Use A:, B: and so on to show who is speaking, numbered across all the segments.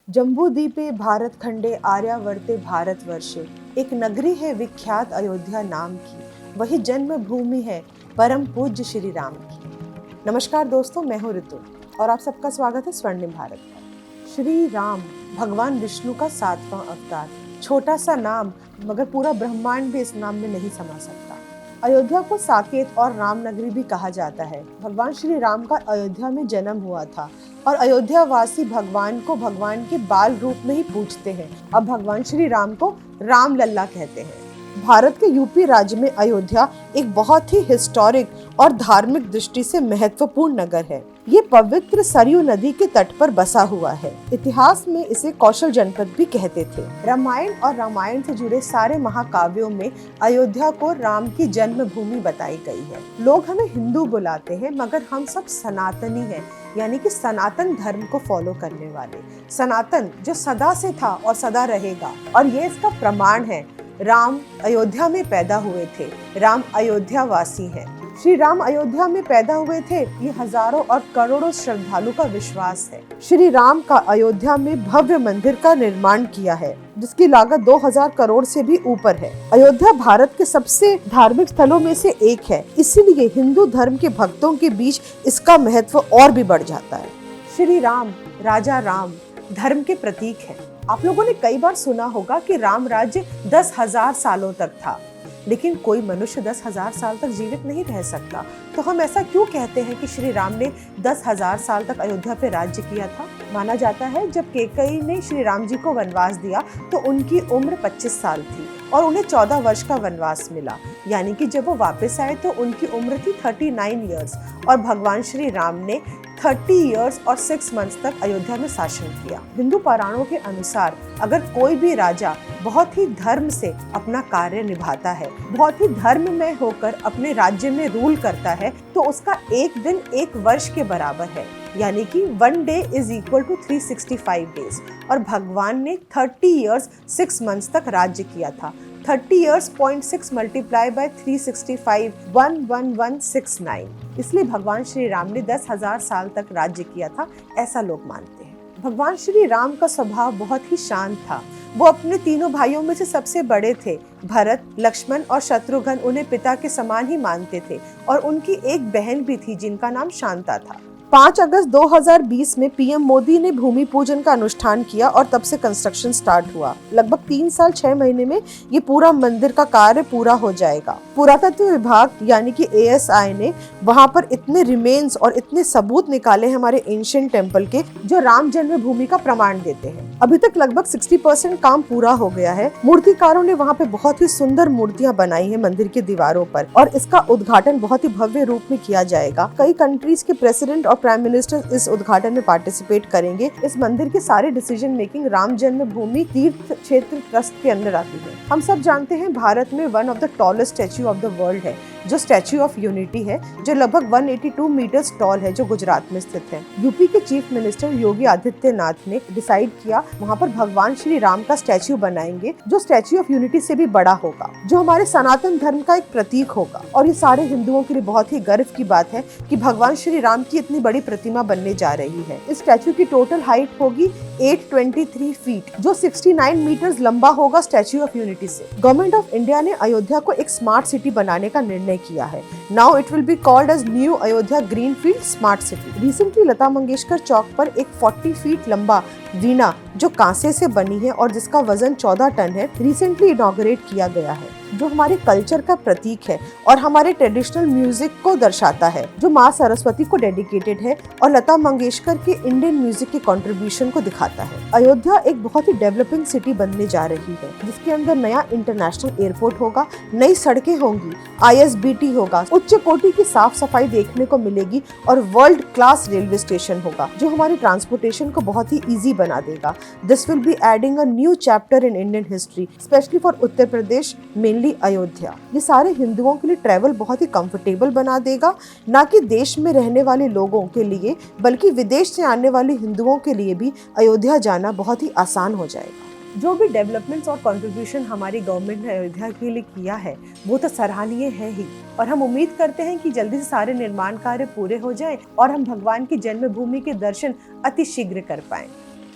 A: जम्बूद्वीपे भारत खंडे आर्यावर्ते भारतवर्षे एक नगरी है विख्यात अयोध्या नाम की, वही जन्म भूमि है परम पूज्य श्री राम की। नमस्कार दोस्तों, मैं हूँ ऋतु और आप सबका स्वागत है स्वर्णिम भारत पर। श्री राम भगवान विष्णु का 7वां अवतार। छोटा सा नाम मगर पूरा ब्रह्मांड भी इस नाम में नहीं समा सकता। अयोध्या को साकेत और राम नगरी भी कहा जाता है। भगवान श्री राम का अयोध्या में जन्म हुआ था और अयोध्या वासी भगवान को भगवान के बाल रूप में ही पूजते हैं। अब भगवान श्री राम को राम लल्ला कहते हैं। भारत के यूपी राज्य में अयोध्या एक बहुत ही हिस्टोरिक और धार्मिक दृष्टि से महत्वपूर्ण नगर है। ये पवित्र सरयू नदी के तट पर बसा हुआ है। इतिहास में इसे कौशल जनपद भी कहते थे। रामायण और रामायण से जुड़े सारे महाकाव्यों में अयोध्या को राम की जन्मभूमि बताई गई है। लोग हमें हिंदू बुलाते हैं मगर हम सब सनातनी हैं, यानी कि सनातन धर्म को फॉलो करने वाले। सनातन जो सदा से था और सदा रहेगा, और ये इसका प्रमाण है। राम अयोध्या में पैदा हुए थे, राम अयोध्या वासी हैं। श्री राम अयोध्या में पैदा हुए थे, ये हजारों और करोड़ों श्रद्धालु का विश्वास है। श्री राम का अयोध्या में भव्य मंदिर का निर्माण किया है, जिसकी लागत 2000 करोड़ से भी ऊपर है। अयोध्या भारत के सबसे धार्मिक स्थलों में से एक है, इसीलिए हिंदू धर्म के भक्तों के बीच इसका महत्व और भी बढ़ जाता है। श्री राम राजा राम धर्म के प्रतीक है। आप लोगों ने कई बार सुना होगा कि राम राज्य 10,000 सालों तक था, लेकिन कोई मनुष्य 10,000 साल तक जीवित नहीं रह सकता। तो हम ऐसा क्यों कहते हैं कि श्री राम ने 10,000 साल तक अयोध्या पे राज्य किया था? माना जाता है जब कैकेयी ने श्री राम जी को वनवास दिया तो उनकी उम्र 25 साल थी और उन्हें 14 वर्ष का वनवास मिला, यानी कि जब वो वापस आए तो उनकी उम्र थी 39 ईयर्स और भगवान श्री राम ने 30 ईयर्स और 6 मंथ्स तक अयोध्या में शासन किया। हिंदू पुराणों के अनुसार अगर कोई भी राजा बहुत ही धर्म से अपना कार्य निभाता है, बहुत ही धर्म में होकर अपने राज्य में रूल करता है, तो उसका एक दिन एक वर्ष के बराबर है, यानी कि 1 day is equal to 365 days. और भगवान ने 30 ईयर्स 6 मंथ्स तक राज्य किया था। 30 years 0.6 मल्टीप्लाई बाय 365 11169। इसलिए भगवान श्री राम ने 10,000 साल तक राज्य किया था, ऐसा लोग मानते हैं। भगवान श्री राम का स्वभाव बहुत ही शांत था। वो अपने तीनों भाइयों में से सबसे बड़े थे। भरत, लक्ष्मण और शत्रुघ्न उन्हें पिता के समान ही मानते थे और उनकी एक बहन भी थी जिनका नाम शांता था। 5 अगस्त 2020 में पीएम मोदी ने भूमि पूजन का अनुष्ठान किया और तब से कंस्ट्रक्शन स्टार्ट हुआ। लगभग 3 साल 6 महीने में ये पूरा मंदिर का कार्य पूरा हो जाएगा। पुरातत्व विभाग यानी कि ASI ने वहां पर इतने रिमेन्स और इतने सबूत निकाले हमारे एंशिएंट टेम्पल के, जो राम जन्मभूमि का प्रमाण देते हैं। अभी तक लगभग 60% काम पूरा हो गया है। मूर्तिकारों ने वहाँ पे बहुत ही सुंदर मूर्तियां बनाई है मंदिर की दीवारों पर, और इसका उद्घाटन बहुत ही भव्य रूप में किया जाएगा। कई कंट्रीज के प्रेसिडेंट और प्राइम मिनिस्टर इस उद्घाटन में पार्टिसिपेट करेंगे। इस मंदिर के सारे डिसीजन मेकिंग राम जन्मभूमि तीर्थ क्षेत्र ट्रस्ट के अंदर आती है। हम सब जानते हैं भारत में one of the tallest statue of the world है, जो स्टैच्यू ऑफ यूनिटी है, जो लगभग 182 मीटर्स टॉल है, जो गुजरात में स्थित है। यूपी के चीफ मिनिस्टर योगी आदित्यनाथ ने डिसाइड किया वहाँ पर भगवान श्री राम का स्टैच्यू बनाएंगे, जो स्टैच्यू ऑफ यूनिटी से भी बड़ा होगा, जो हमारे सनातन धर्म का एक प्रतीक होगा। और ये सारे हिंदुओं के लिए बहुत ही गर्व की बात है कि भगवान श्री राम की इतनी बड़ी प्रतिमा बनने जा रही है। इस स्टैच्यू की टोटल हाइट होगी 823 फीट, जो 69 मीटर्स लंबा होगा स्टैच्यू ऑफ यूनिटी से। गवर्नमेंट ऑफ इंडिया ने अयोध्या को एक स्मार्ट सिटी बनाने का निर्णय किया है। Now it will be called as new Ayodhya greenfield smart city. Recently Lata Mangeshkar Chowk पर एक 40 फीट लंबा वीणा, जो कांसे से बनी है और जिसका वजन 14 टन है, रिसेंटली इनॉग्रेट किया गया है, जो हमारे कल्चर का प्रतीक है और हमारे ट्रेडिशनल म्यूजिक को दर्शाता है, जो माँ सरस्वती को डेडिकेटेड है और लता मंगेशकर के इंडियन म्यूजिक के कंट्रीब्यूशन को दिखाता है। अयोध्या एक बहुत ही डेवलपिंग सिटी बनने जा रही है, जिसके अंदर नया इंटरनेशनल एयरपोर्ट होगा, नई सड़कें होंगी, ISBT होगा, उच्च कोटि की साफ सफाई देखने को मिलेगी और वर्ल्ड क्लास रेलवे स्टेशन होगा, जो हमारी ट्रांसपोर्टेशन को बहुत ही ईजी बना देगा। This will be adding a new chapter in Indian history, specially for Uttar Pradesh, mainly Ayodhya. ये सारे हिंदुओं के लिए ट्रैवल बहुत ही कंफर्टेबल बना देगा, ना कि देश में रहने वाले लोगों के लिए बल्कि विदेश से आने वाले हिंदुओं के लिए भी अयोध्या जाना बहुत ही आसान हो जाएगा। जो भी डेवलपमेंट्स और कंट्रीब्यूशन हमारी गवर्नमेंट ने अयोध्या के लिए किया है, वो तो सराहनीय है ही, और हम उम्मीद करते हैं कि जल्दी से सारे निर्माण कार्य पूरे हो जाएं और हम भगवान की जन्मभूमि के दर्शन अति शीघ्र कर पाएं।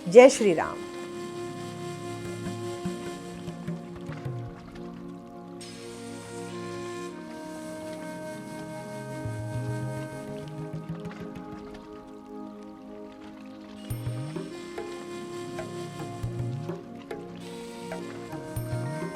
A: जय श्री राम।